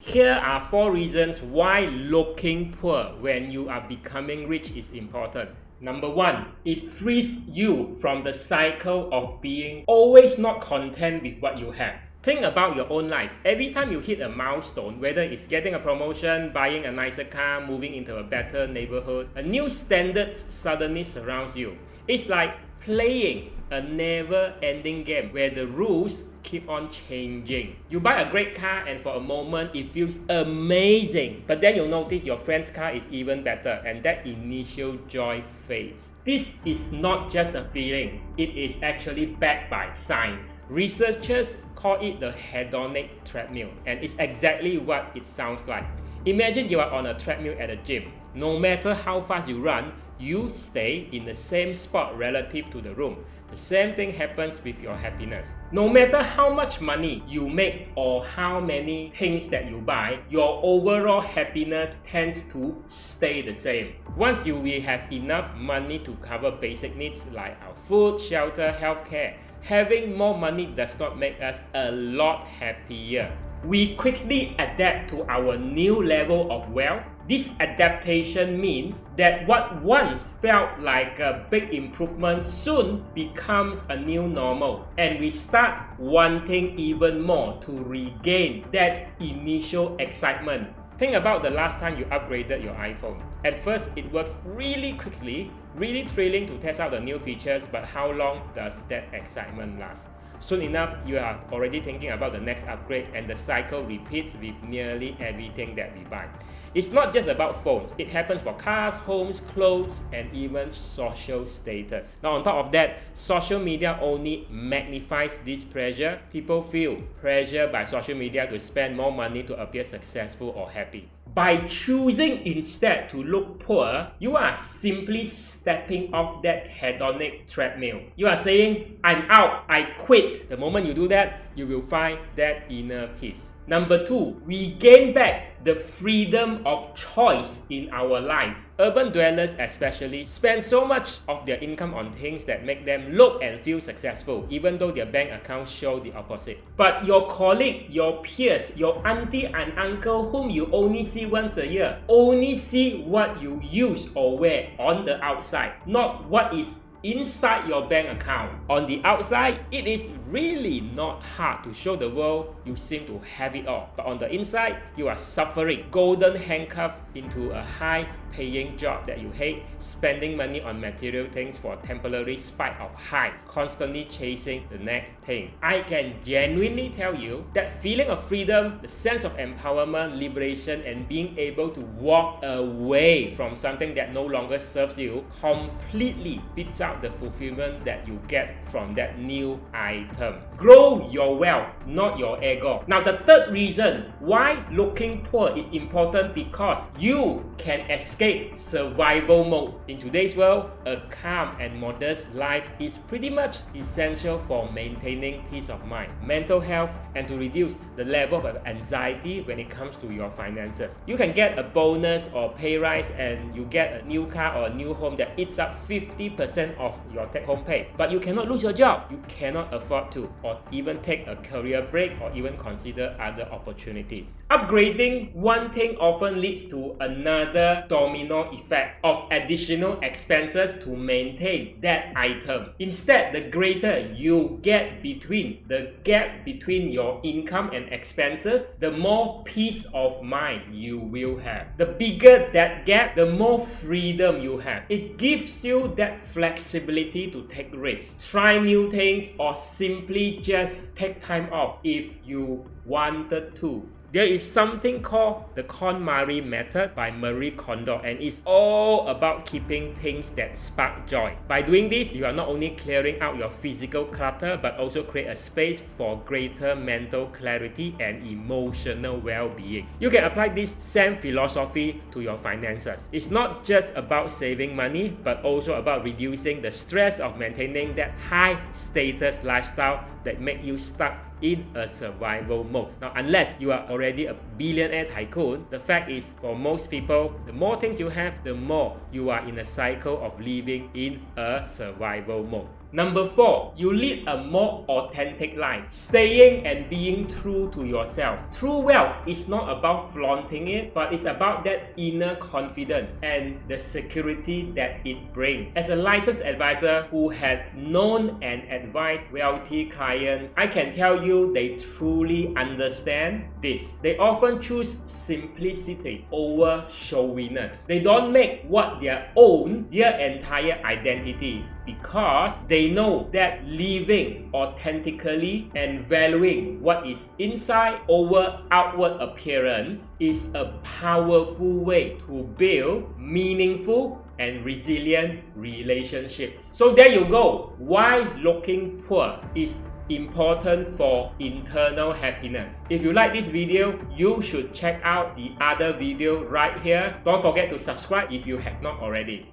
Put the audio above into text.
Here are 4 reasons why looking poor when you are becoming rich is important. Number 1, it frees you from the cycle of being always not content with what you have. Think about your own life. Every time you hit a milestone, whether it's getting a promotion, buying a nicer car, moving into a better neighborhood, a new standard suddenly surrounds you. It's like playing a never-ending game where the rules keep on changing. You buy a great car and for a moment it feels amazing, but then you'll notice your friend's car is even better and that initial joy fades. This is not just a feeling, it is actually backed by science. Researchers call it the hedonic treadmill, and it's exactly what it sounds like. Imagine you are on a treadmill at a gym. No matter how fast you run, you stay in the same spot relative to the room. The same thing happens with your happiness. No matter how much money you make or how many things that you buy, your overall happiness tends to stay the same. Once you will have enough money to cover basic needs like our food, shelter, healthcare, having more money does not make us a lot happier. We quickly adapt to our new level of wealth. This adaptation means that what once felt like a big improvement soon becomes a new normal, and we start wanting even more to regain that initial excitement. Think about the last time you upgraded your iPhone. At first, it works really quickly, really thrilling to test out the new features, but how long does that excitement last? Soon enough, you are already thinking about the next upgrade, and the cycle repeats with nearly everything that we buy. It's not just about phones. It happens for cars, homes, clothes, and even social status. Now, on top of that, social media only magnifies this pressure. People feel pressure by social media to spend more money to appear successful or happy. By choosing instead to look poor, you are simply stepping off that hedonic treadmill. You are saying, I'm out, I quit. The moment you do that, you will find that inner peace. Number 2, we gain back the freedom of choice in our life. Urban dwellers especially spend so much of their income on things that make them look and feel successful, even though their bank accounts show the opposite. But your colleague, your peers, your auntie and uncle whom you only see once a year, only see what you use or wear on the outside, not what is inside your bank account. On the outside, it is really not hard to show the world you seem to have it all. But on the inside, you are suffering, golden handcuffed into a high-paying job that you hate, spending money on material things for a temporary spike of highs, constantly chasing the next thing. I can genuinely tell you that feeling of freedom, the sense of empowerment, liberation, and being able to walk away from something that no longer serves you completely beats out the fulfillment that you get from that new item. Grow your wealth, not your ego. Now, the third reason why looking poor is important because you can escape survival mode. In today's world, a calm and modest life is pretty much essential for maintaining peace of mind, mental health, and to reduce the level of anxiety when it comes to your finances. You can get a bonus or pay rise and you get a new car or a new home that eats up 50% of your take-home pay. But you cannot lose your job. You cannot afford to, or even take a career break, or even consider other opportunities. Upgrading one thing often leads to another domino effect of additional expenses to maintain that item. Instead, the greater you get between the gap between your income and expenses, the more peace of mind you will have. The bigger that gap, the more freedom you have. It gives you that flexibility to take risks, try new things, or simply just take time off if you wanted to. There is something called the KonMari Method by Marie Kondo, and it's all about keeping things that spark joy. By doing this, you are not only clearing out your physical clutter, but also create a space for greater mental clarity and emotional well-being. You can apply this same philosophy to your finances. It's not just about saving money, but also about reducing the stress of maintaining that high-status lifestyle that make you stuck in a survival mode. Now, unless you are already a billionaire tycoon, the fact is, for most people, the more things you have, the more you are in a cycle of living in a survival mode. Number 4, you lead a more authentic life, staying and being true to yourself. True wealth is not about flaunting it, but it's about that inner confidence and the security that it brings. As a licensed advisor who had known and advised wealthy clients, I can tell you they truly understand this. They often choose simplicity over showiness. They don't make what their own their entire identity, because they know that living authentically and valuing what is inside over outward appearance is a powerful way to build meaningful and resilient relationships. So there you go. Why looking poor is important for internal happiness. If you like this video, you should check out the other video right here. Don't forget to subscribe if you have not already.